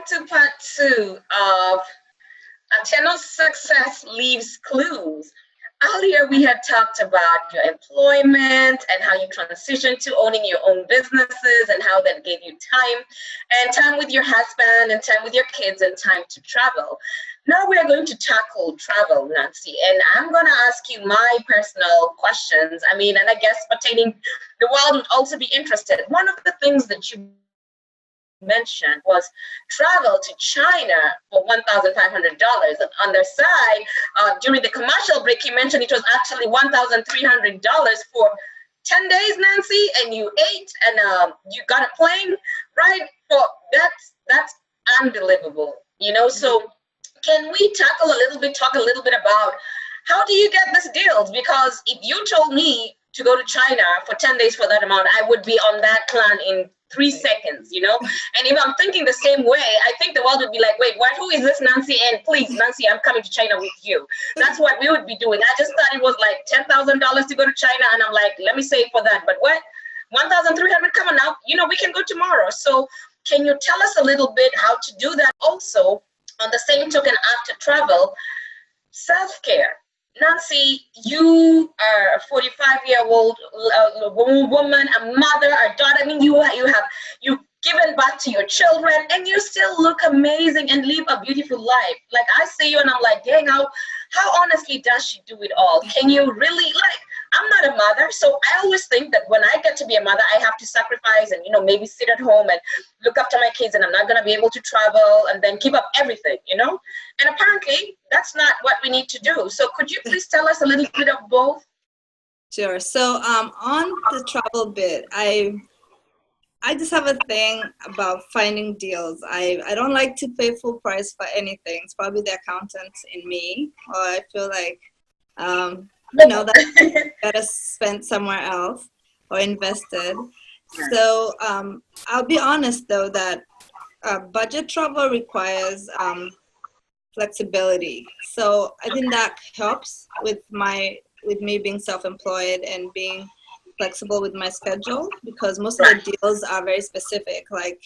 to part two of Atieno'S success leaves clues. Earlier, we had talked about your employment and how you transitioned to owning your own businesses and how that gave you time and time with your husband and time with your kids and time to travel. Now we are going to tackle travel, Nancy, and I'm going to ask you my personal questions. I mean, and I guess pertaining the world would also be interested. One of the things that you mentioned was travel to China for $1,500. And on their side, during the commercial break, you mentioned it was actually $1,300 for 10 days, Nancy, and you ate and you got a plane, right? So that's unbelievable, you know. So can we talk a little bit about how do you get these deals? Because if you told me to go to China for 10 days for that amount, I would be on that plan in 3 seconds, you know? And if I'm thinking the same way, I think the world would be like, wait, what, who is this Nancy? And please, Nancy, I'm coming to China with you. That's what we would be doing. I just thought it was like $10,000 to go to China. And I'm like, let me save for that. But what? 1,300, come on now. You know, we can go tomorrow. So can you tell us a little bit how to do that? Also, on the same token, after travel, self-care. Nancy, you are a 45-year-old woman, a mother, a daughter. I mean, you've given back to your children, and you still look amazing and live a beautiful life. Like, I see you, and I'm like, dang, how honestly does she do it all? Can you really, like, I'm not a mother, so I always think that when I get to be a mother, I have to sacrifice and, you know, maybe sit at home and look after my kids, and I'm not going to be able to travel and then keep up everything, you know? And apparently, that's not what we need to do. So could you please tell us a little bit of both? Sure. So on the travel bit, I just have a thing about finding deals. I don't like to pay full price for anything. It's probably the accountant in me, or I feel like, you know, that's better spent somewhere else or invested. So I'll be honest, though, that budget travel requires flexibility. So I think that helps with me being self-employed and being flexible with my schedule, because most of the deals are very specific. Like,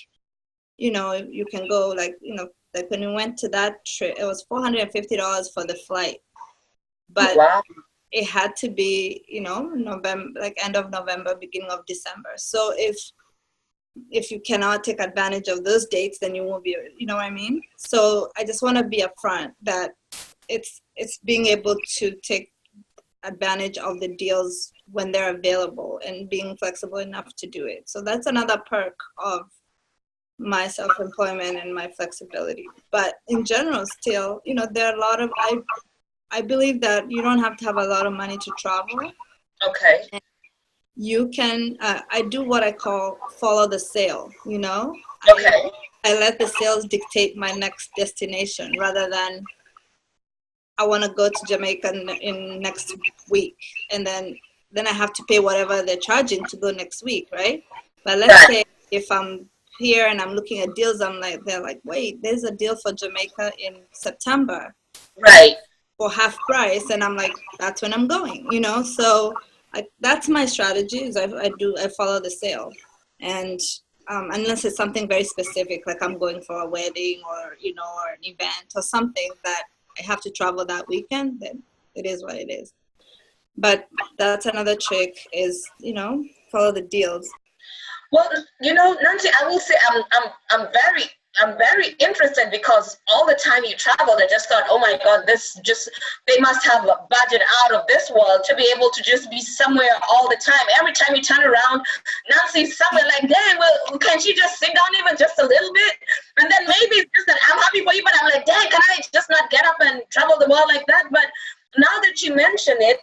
you know, you can go, like, you know, like when we went to that trip, it was $450 for the flight, but it had to be, you know, November, like end of November, beginning of December. So if you cannot take advantage of those dates, then you won't be, you know what I mean? So I just want to be upfront that it's being able to take advantage of the deals when they're available and being flexible enough to do it. So that's another perk of my self-employment and my flexibility. But in general, still, you know, there are a lot of, I believe that you don't have to have a lot of money to travel. Okay. And you can, I do what I call follow the sale, you know? Okay. I let the sales dictate my next destination rather than I want to go to Jamaica in next week, and then I have to pay whatever they're charging to go next week, right? But let's say if I'm here and I'm looking at deals, they're like, wait, there's a deal for Jamaica in September, right, for half price, and I'm like, that's when I'm going, you know. So that's my strategy. Is I follow the sale, and unless it's something very specific, like I'm going for a wedding or, you know, or an event or something that I have to travel that weekend, then it is what it is. But that's another trick is, you know, follow the deals. Well, you know, Nancy, I will say I'm very interested, because all the time you traveled, I just thought, oh my God, they must have a budget out of this world to be able to just be somewhere all the time. Every time you turn around, Nancy's somewhere, like, dang, well, can she just sit down even just a little bit? And then maybe it's just that I'm happy for you, but I'm like, dang, can I just not get up and travel the world like that? But now that you mention it,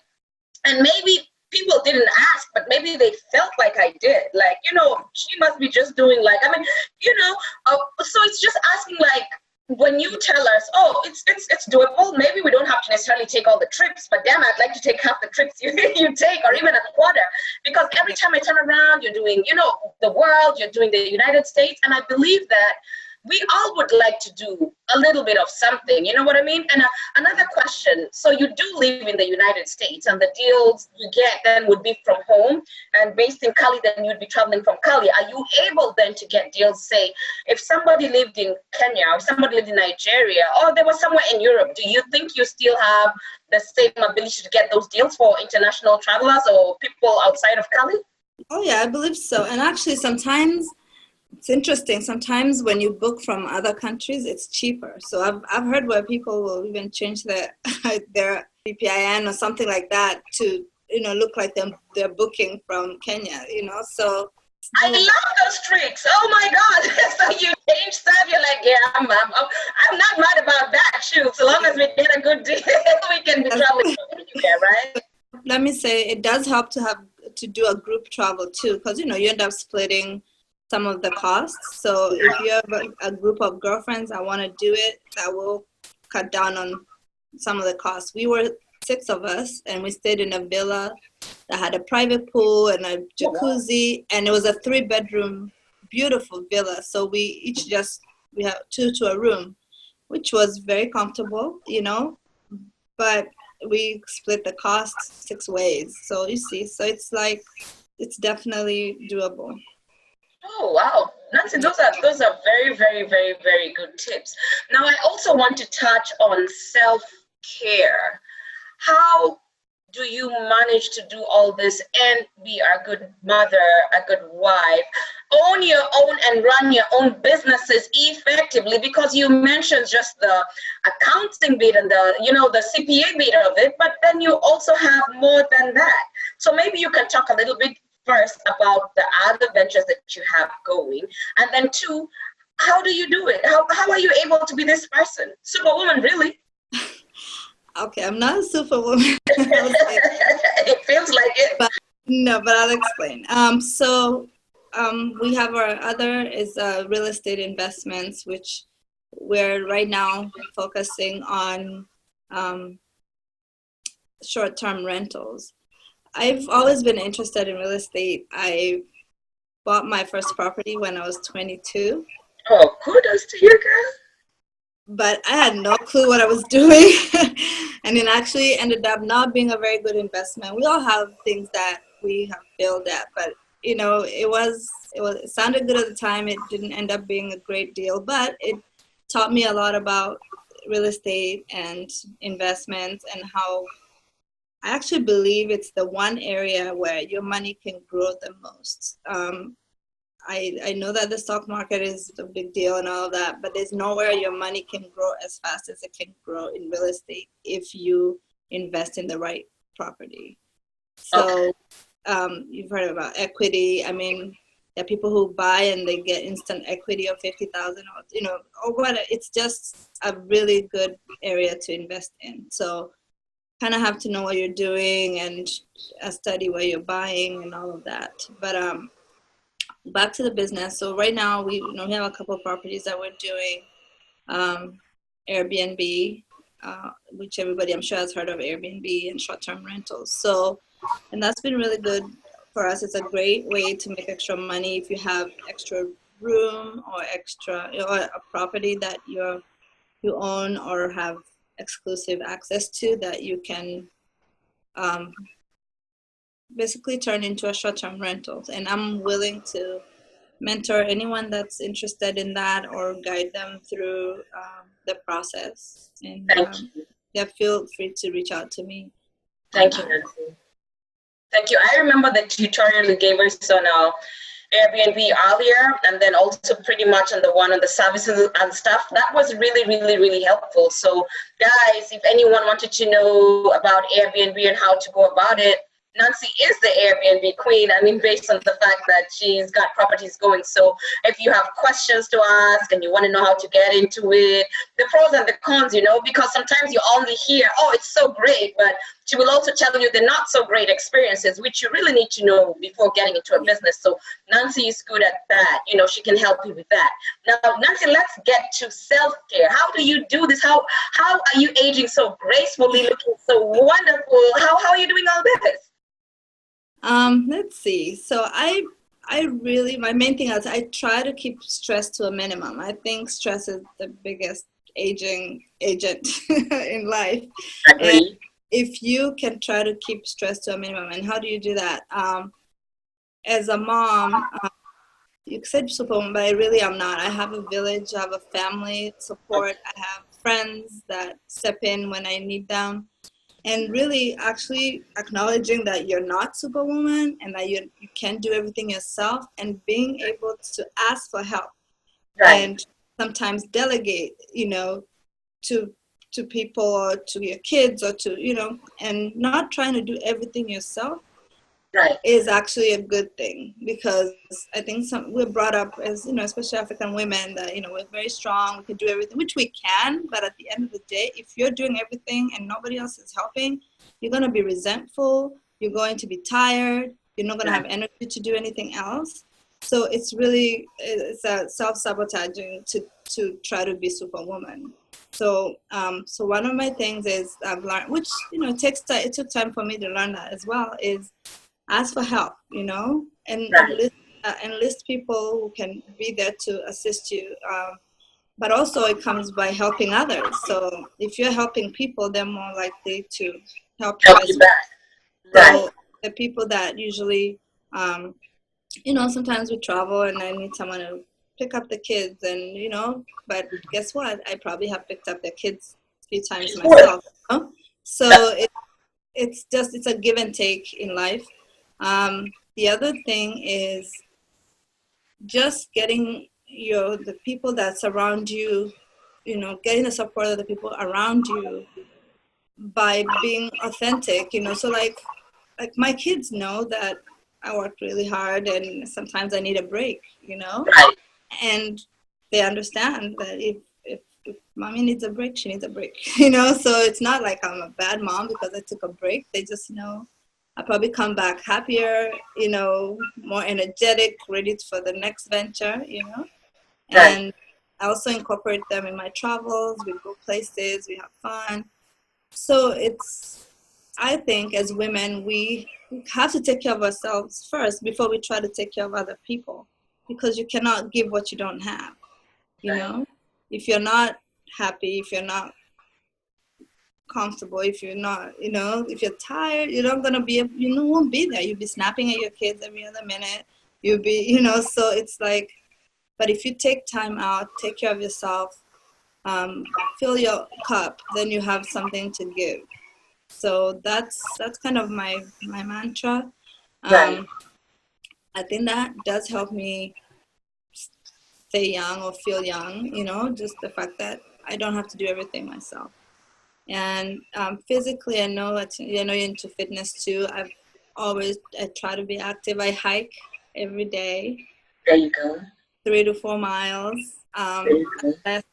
and maybe people didn't ask, but maybe they felt like I did. Like, you know, she must be just doing, like, I mean, you know, so it's just asking, like, when you tell us, oh, it's doable, maybe we don't have to necessarily take all the trips, but damn, I'd like to take half the trips you take, or even a quarter, because every time I turn around, you're doing, you know, the world, you're doing the United States, and I believe that we all would like to do a little bit of something, you know what I mean? And another question, so you do live in the United States, and the deals you get then would be from home, and based in Cali, then you'd be traveling from Cali. Are you able then to get deals, say, if somebody lived in Kenya or somebody lived in Nigeria, or they were somewhere in Europe, do you think you still have the same ability to get those deals for international travelers or people outside of Cali? Oh yeah, I believe so. And actually sometimes it's interesting. Sometimes when you book from other countries, it's cheaper. So I've heard where people will even change their their VPIN or something like that to, you know, look like they're booking from Kenya, you know. So I love those tricks. Oh my God. So you change stuff, you're like, yeah, I'm not mad about that. Shoot, so long as we get a good deal, we can be traveling from anywhere, right? let me say it does help to do a group travel too, because you know you end up splitting some of the costs. So if you have a group of girlfriends that want to do it, that will cut down on some of the costs. We were 6 of us, and we stayed in a villa that had a private pool and a jacuzzi, and it was a 3-bedroom, beautiful villa. So we have 2 to a room, which was very comfortable, you know, but we split the cost 6 ways. So you see, so it's definitely doable. Oh wow, Nancy, those are very, very, very, very good tips. Now I also want to touch on self-care. How do you manage to do all this and be a good mother, a good wife, own your own and run your own businesses effectively? Because you mentioned just the accounting bit and the CPA bit of it, but then you also have more than that. So maybe you can talk a little bit first about the other ventures that you have going, and then 2, how do you do it? How are you able to be this person? Superwoman, really? Okay, I'm not a superwoman. It feels like it. But I'll explain. We have our other is real estate investments, which we're right now focusing on short-term rentals. I've always been interested in real estate. I bought my first property when I was 22. Oh, kudos to you, girl. But I had no clue what I was doing. And it actually ended up not being a very good investment. We all have things that we have failed at, but you know, it sounded good at the time. It didn't end up being a great deal, but it taught me a lot about real estate and investments, and how I actually believe it's the one area where your money can grow the most. I know that the stock market is a big deal and all of that, but there's nowhere your money can grow as fast as it can grow in real estate if you invest in the right property. So you've heard about equity. I mean, there are people who buy and they get instant equity of 50,000, or you know, or what. It's just a really good area to invest in. So kind of have to know what you're doing and study where you're buying and all of that. But back to the business. So right now we have a couple of properties that we're doing Airbnb, which everybody I'm sure has heard of Airbnb, and short-term rentals. So, and that's been really good for us. It's a great way to make extra money if you have extra room or extra, a property that you own or have exclusive access to, that you can basically turn into a short-term rental. And I'm willing to mentor anyone that's interested in that or guide them through the process. And yeah, feel free to reach out to me. Thank you, Nancy. Thank you. I remember the tutorial you gave us on Airbnb earlier, and then also pretty much on the one on the services and stuff. That was really, really, really helpful. So guys, if anyone wanted to know about Airbnb and how to go about it, Nancy is the Airbnb queen. I mean, based on the fact that she's got properties going. So if you have questions to ask and you want to know how to get into it, the pros and the cons, because sometimes you only hear, oh, it's so great, but she will also tell you the not so great experiences, which you really need to know before getting into a business. So Nancy is good at that. She can help you with that. Now, Nancy, let's get to self-care. How do you do this? How are you aging so gracefully, looking so wonderful? How are you doing all this? Let's see. So my main thing is I try to keep stress to a minimum. I think stress is the biggest aging agent in life. And Agree. if you can try to keep stress to a minimum, and how do you do that? As a mom, you said superwoman, but I really am not. I have a village, I have a family support, I have friends that step in when I need them. And really actually acknowledging that you're not superwoman and that you can't do everything yourself, and being able to ask for help Right. and sometimes delegate, to people or to your kids or to, and not trying to do everything yourself Right. is actually a good thing, because I think we're brought up as, especially African women, that, we're very strong, we can do everything, which we can, but at the end of the day, if you're doing everything and nobody else is helping, you're going to be resentful, you're going to be tired, you're not going to have energy to do anything else. So it's a self-sabotaging to try to be superwoman. So so one of my things is I've learned, which, it took time for me to learn that as well, is ask for help, and Right. enlist people who can be there to assist you. But also it comes by helping others. So if you're helping people, they're more likely to help you Help as you well. back. Right. So the people that usually, sometimes we travel and I need someone to pick up the kids, and, but guess what? I probably have picked up the kids a few times myself. So it's a give and take in life. The other thing is just getting the people that surround you, getting the support of the people around you by being authentic, so like my kids know that I work really hard and sometimes I need a break, Right. and they understand that if mommy needs a break, she needs a break, so it's not like I'm a bad mom because I took a break. They just know I'll probably come back happier, more energetic, ready for the next venture, Right. and I also incorporate them in my travels. We go places, we have fun. So I think as women, we have to take care of ourselves first before we try to take care of other people, because you cannot give what you don't have, Right. If you're not happy, if you're not comfortable, if you're not, if you're tired, you're not gonna be, won't be there. You'll be snapping at your kids every other minute. You'll be, so it's like, but if you take time out, take care of yourself, fill your cup, then you have something to give. So that's kind of my mantra. Right. I think that does help me stay young or feel young, just the fact that I don't have to do everything myself. And physically, I know you're into fitness too. I try to be active. I hike every day, There you go. 3 to 4 miles. There you go. Unless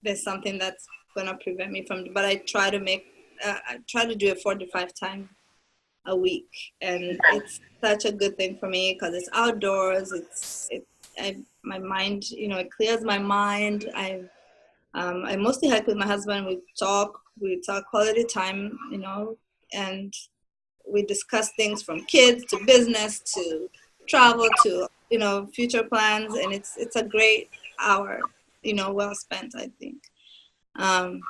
there's something that's gonna prevent me from, but I try to do it 4 to 5 times a week, and it's such a good thing for me because it's outdoors. My mind, it clears my mind. I mostly hike with my husband. We talk quality time, and we discuss things from kids to business to travel to, future plans, and it's a great hour, well spent, I think. Um,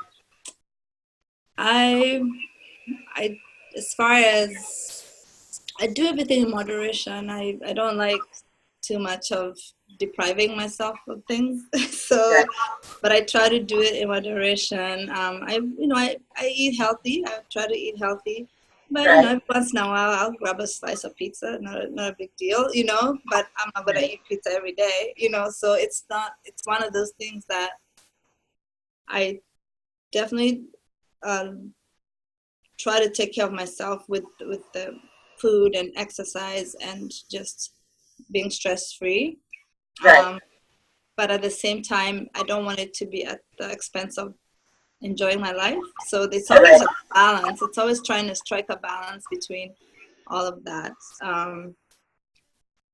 I I as far as I do everything in moderation. I don't like too much of depriving myself of things. So, Right. but I try to do it in moderation. I eat healthy. I try to eat healthy, but Right. every once in a while I'll grab a slice of pizza. Not a big deal, But I'm not gonna Right. eat pizza every day, So it's not. It's one of those things that I definitely um, try to take care of myself with the food and exercise and just being stress free. Right. But at the same time, I don't want it to be at the expense of enjoying my life. So it's always Correct. a balance. It's always trying to strike a balance between all of that.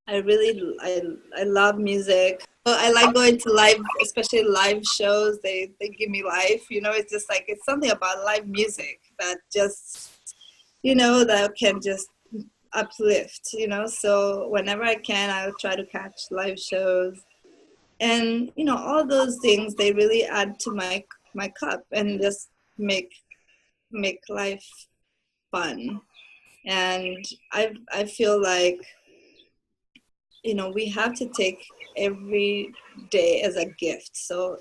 I love music. So I like going to live, especially live shows. They give me life. It's just like it's something about live music that just that can just uplift, you know. So whenever I can, I'll try to catch live shows, and you know, all those things, they really add to my cup and just make life fun. And I feel like, you know, we have to take every day as a gift. So,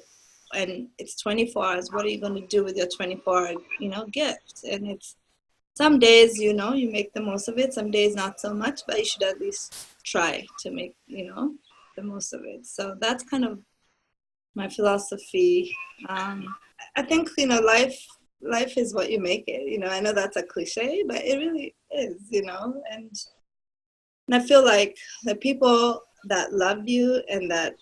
and it's 24 hours. What are you going to do with your 24-hour, you know, gift? And it's some days, you know, you make the most of it. Some days not so much, but you should at least try to make, you know, the most of it. So that's kind of my philosophy. I think, you know, life is what you make it. You know, I know that's a cliche, but it really is, you know. And I feel like the people that love you and that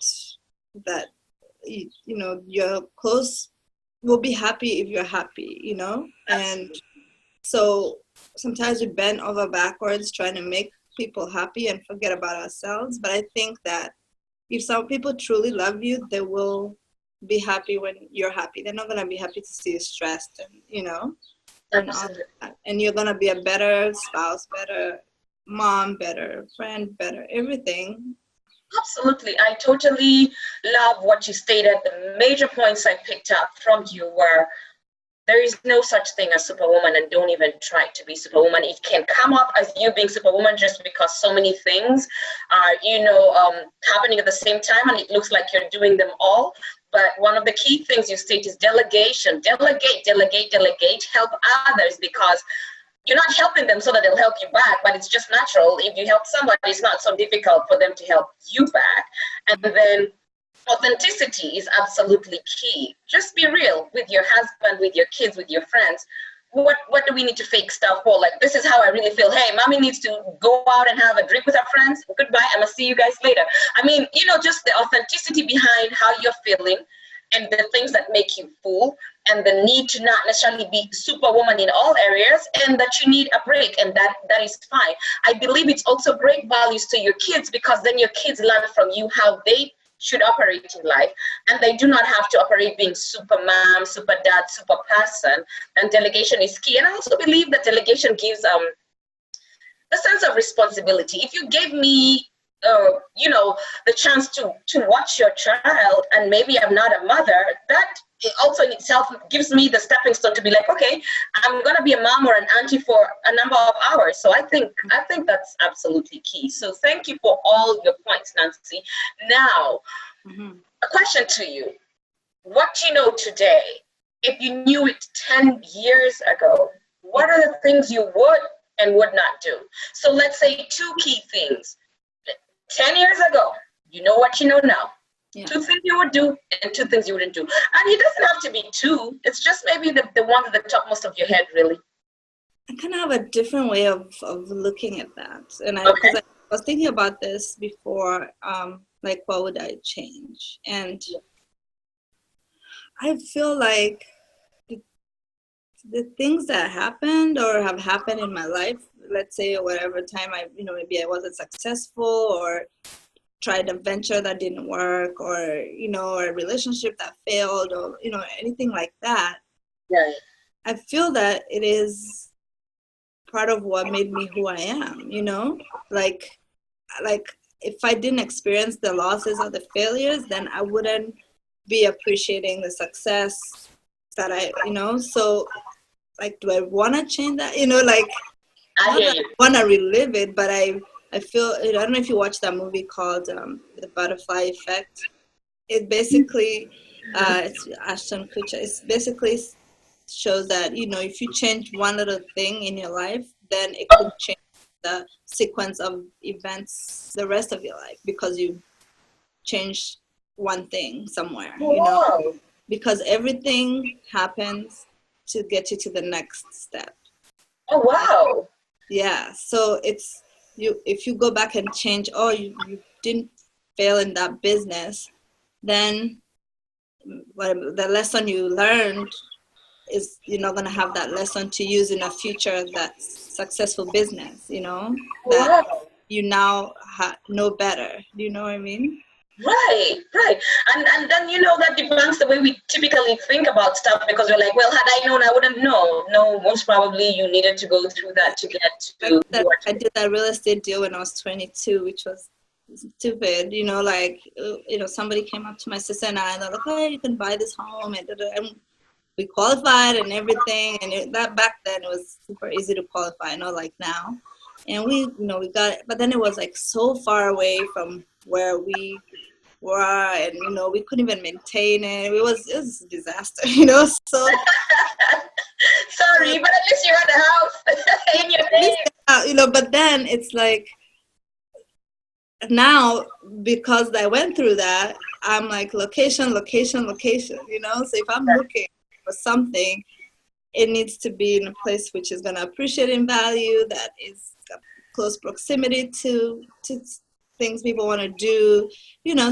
you know, you're close will be happy if you're happy, you know. And so sometimes we bend over backwards trying to make people happy and forget about ourselves. But I think that if some people truly love you, they will be happy when you're happy. They're not going to be happy to see you stressed, and you know, and all that. And you're going to be a better spouse, better mom, better friend, better everything. Absolutely. I totally love what you stated. The major points I picked up from you were there is no such thing as superwoman, and don't even try to be superwoman. It can come up as you being superwoman just because so many things are, you know, happening at the same time, and it looks like you're doing them all. But one of the key things you state is delegation. Delegate, help others, because you're not helping them so that they'll help you back, but it's just natural. If you help somebody, it's not so difficult for them to help you back. And then authenticity is absolutely key. Just be real with your husband, with your kids, with your friends. What do we need to fake stuff for? Like, this is how I really feel. Hey, mommy needs to go out and have a drink with her friends. Goodbye. I'm going to see you guys later. I mean, you know, just the authenticity behind how you're feeling and the things that make you full, and the need to not necessarily be superwoman in all areas, and that you need a break, and that is fine. I believe it's also great values to your kids, because then your kids learn from you how they should operate in life, and they do not have to operate being super mom, super dad, super person. And delegation is key. And I also believe that delegation gives a sense of responsibility. If you gave me you know, the chance to watch your child, and maybe I'm not a mother, that also in itself gives me the stepping stone to be like, okay, I'm gonna be a mom or an auntie for a number of hours. So I think that's absolutely key. So thank you for all your points, Nancy. Now, a question to you: what you know today, if you knew it 10 years ago, what are the things you would and would not do? So let's say two key things. 10 years ago, you know what you know now. Yeah. 2 things you would do and 2 things you wouldn't do. And it doesn't have to be 2. It's just maybe the ones at the topmost of your head, really. I kind of have a different way of looking at that. And I was thinking about this before, like, what would I change? And I feel like the things that happened or have happened in my life, let's say whatever time maybe I wasn't successful, or tried a venture that didn't work, or, you know, a relationship that failed, or, you know, anything like that. Right. I feel that it is part of what made me who I am, you know, like if I didn't experience the losses or the failures, then I wouldn't be appreciating the success that I, you know. So, like, do I want to change that? You know, like, I want to relive it, but I feel, I don't know if you watched that movie called The Butterfly Effect. It basically, it's Ashton Kutcher. It basically shows that, you know, if you change one little thing in your life, then it could change the sequence of events the rest of your life, because you changed one thing somewhere, you know, because everything happens to get you to the next step. Oh, wow. Yeah. So it's, if you go back and change, you didn't fail in that business, then the lesson you learned is, you're not going to have that lesson to use in a future that's successful business, you know, that you now know better. Do you know what I mean? Right, right. And then that debunks the way we typically think about stuff, because we're like, well, had I known, I wouldn't know. No, most probably you needed to go through that to get to who you are I today. did that real estate deal when I was 22, which was stupid. Somebody came up to my sister and I, and they're like, "Hey, you can buy this home," and we qualified and everything. And that back then it was super easy to qualify, not like now. And we got it, but then it was like so far away from where we were, and we couldn't even maintain it. It was a disaster, So Sorry, but at least you had a house in your at least, name. but then it's like now, because I went through that, I'm like location, location, location. So if I'm looking for something, it needs to be in a place which is going to appreciate in value, that is close proximity to things people want to do.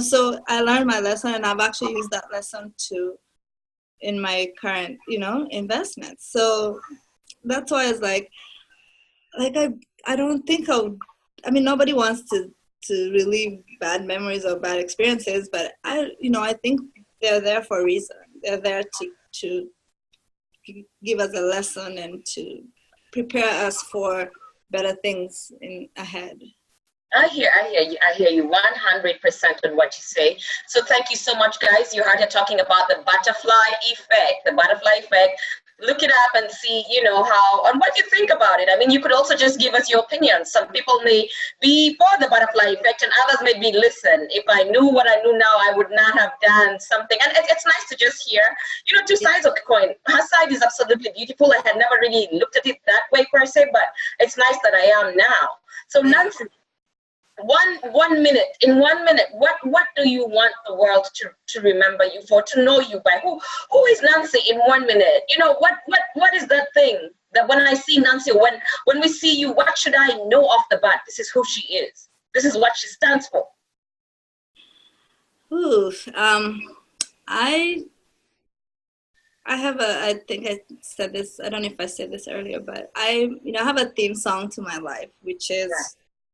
So I learned my lesson, and I've actually used that lesson to in my current investments. So that's why it's like I don't think I mean, nobody wants to relieve bad memories or bad experiences, but I think they're there for a reason. They're there to give us a lesson and to prepare us for better things ahead. I hear you 100% on what you say. So thank you so much, guys. You heard her talking about the butterfly effect. The butterfly effect. Look it up and see, how and what you think about it. I mean, you could also just give us your opinion. Some people may be for the butterfly effect, and others may be, listen, if I knew what I knew now, I would not have done something. And it's nice to just hear, two sides of the coin. Her side is absolutely beautiful. I had never really looked at it that way per se, but it's nice that I am now. So Nancy, in 1 minute, what do you want the world to remember you for, to know you by? Who is Nancy in 1 minute? What is that thing that when I see Nancy, when we see you, what should I know off the bat? This is who she is. This is what she stands for. Ooh, I I think I said this, I don't know if I said this earlier, but I have a theme song to my life, which is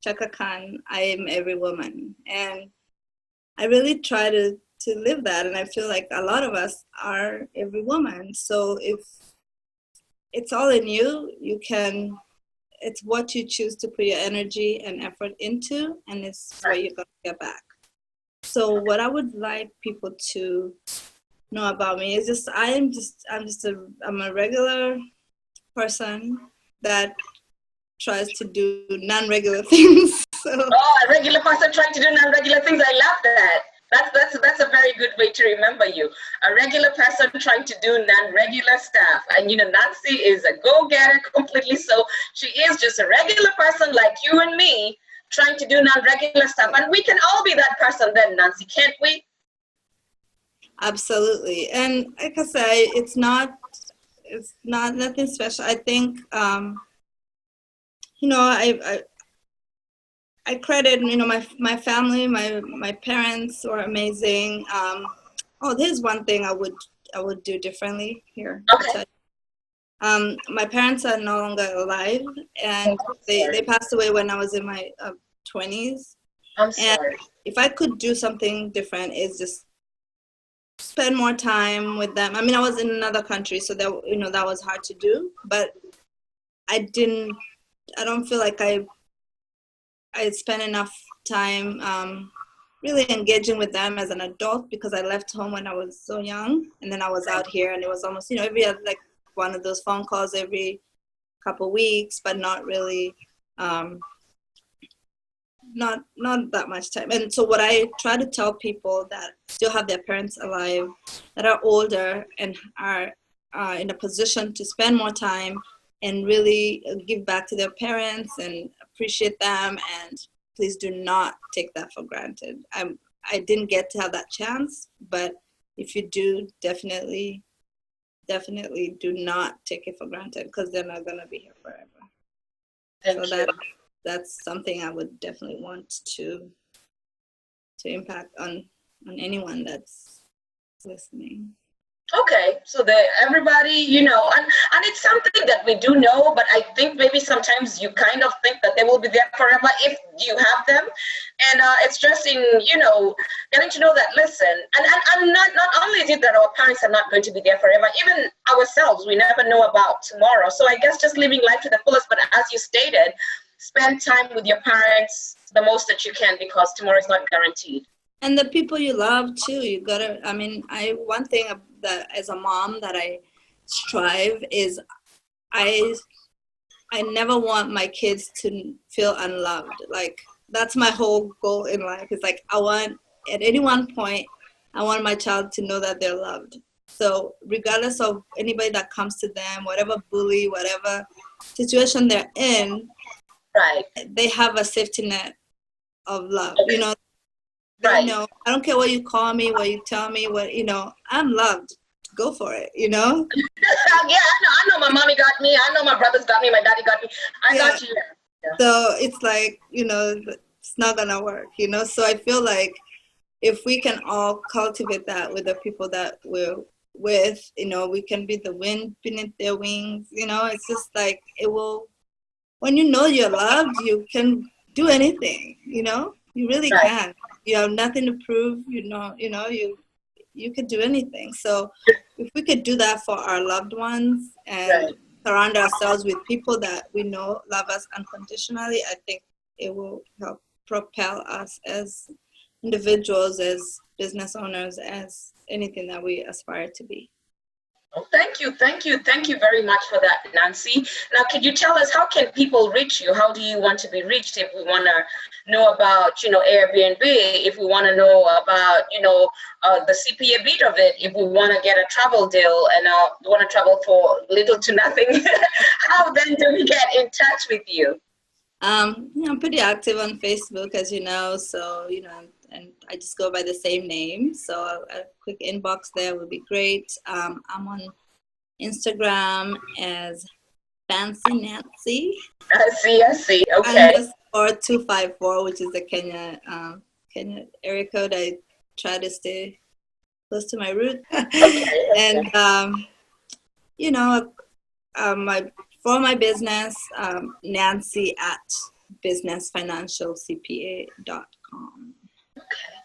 Chaka Khan, I am every woman. And I really try to live that. And I feel like a lot of us are every woman. So if it's all in you, it's what you choose to put your energy and effort into, and it's what you're going to get back. So what I would like people to know about me is I'm a regular person that tries to do non-regular things. So. Oh, a regular person trying to do non-regular things. I love that. That's a very good way to remember you. A regular person trying to do non-regular stuff. And Nancy is a go-getter completely. So she is just a regular person like you and me trying to do non-regular stuff. And we can all be that person then, Nancy, can't we? Absolutely. And like I say, it's not nothing special. I think I credit my family, my parents were amazing. There's one thing I would do differently here. Okay. My parents are no longer alive, and they passed away when I was in my 20s. I'm sorry. And if I could do something different, is just spend more time with them. I mean, I was in another country, so that was hard to do, but I don't feel like I spent enough time really engaging with them as an adult, because I left home when I was so young, and then I was out here, and it was almost every other, like one of those phone calls every couple weeks, but not really not that much time. And so what I try to tell people that still have their parents alive, that are older and are in a position to spend more time and really give back to their parents and appreciate them, and please do not take that for granted. I didn't get to have that chance, but if you do, definitely do not take it for granted, because they're not going to be here forever. Thank you. That's something I would definitely want to impact on anyone that's listening. Okay, so that everybody, and it's something that we do know, but I think maybe sometimes you kind of think that they will be there forever if you have them. And it's just in, getting to know that, listen, and not only is it that our parents are not going to be there forever, even ourselves, we never know about tomorrow. So I guess just living life to the fullest, but as you stated, spend time with your parents the most that you can because tomorrow is not guaranteed. And the people you love too, one thing that as a mom that I strive is I never want my kids to feel unloved. Like that's my whole goal in life. It's like at any one point, I want my child to know that they're loved. So regardless of anybody that comes to them, whatever bully, whatever situation they're in, right, they have a safety net of love. Okay. They right. know, I don't care what you call me, what you tell me, I'm loved. Go for it, Yeah, I know my mommy got me. I know my brothers got me. My daddy got me. I got you. Yeah. So it's like, it's not going to work, So I feel like if we can all cultivate that with the people that we're with, we can be the wind beneath their wings, it's just like when you know you're loved, you can do anything, you really can. You have nothing to prove, you could do anything. So if we could do that for our loved ones and surround ourselves with people that we know love us unconditionally, I think it will help propel us as individuals, as business owners, as anything that we aspire to be. Oh, thank you very much for that, Nancy. Now, could you tell us how can people reach you? How do you want to be reached if we want to know about, Airbnb, if we want to know about, the CPA bit of it, if we want to get a travel deal and want to travel for little to nothing, how then do we get in touch with you? I'm pretty active on Facebook, as you know, so, and I just go by the same name. So a quick inbox there would be great. I'm on Instagram as Fancy Nancy. I see. Okay. Or 254, which is the Kenya area code. I try to stay close to my roots. Okay. And, for my business, Nancy at businessfinancialcpa.com. Okay.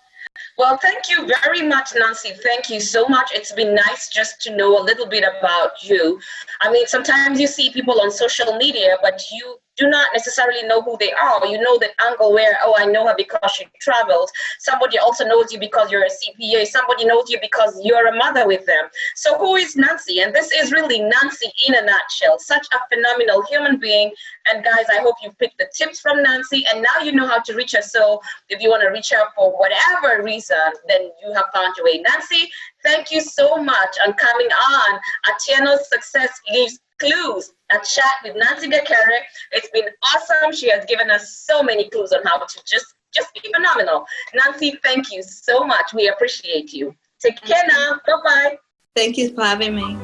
Well, thank you very much, Nancy. Thank you so much. It's been nice just to know a little bit about you. I mean, sometimes you see people on social media, but you do not necessarily know who they are. You know that angle where, oh, I know her because she travels. Somebody also knows you because you're a CPA. Somebody knows you because you're a mother with them. So who is Nancy? And this is really Nancy in a nutshell. Such a phenomenal human being. And guys, I hope you've picked the tips from Nancy and now you know how to reach her. So if you want to reach her for whatever reason, then you have found your way. Nancy, thank you so much on coming on. Atieno'S Success Leaves Clues, a chat with Nancy Gakere. It's been awesome. She has given us so many clues on how to just be phenomenal. Nancy, thank you so much. We appreciate you. Take care now. Bye-bye. Thank you for having me.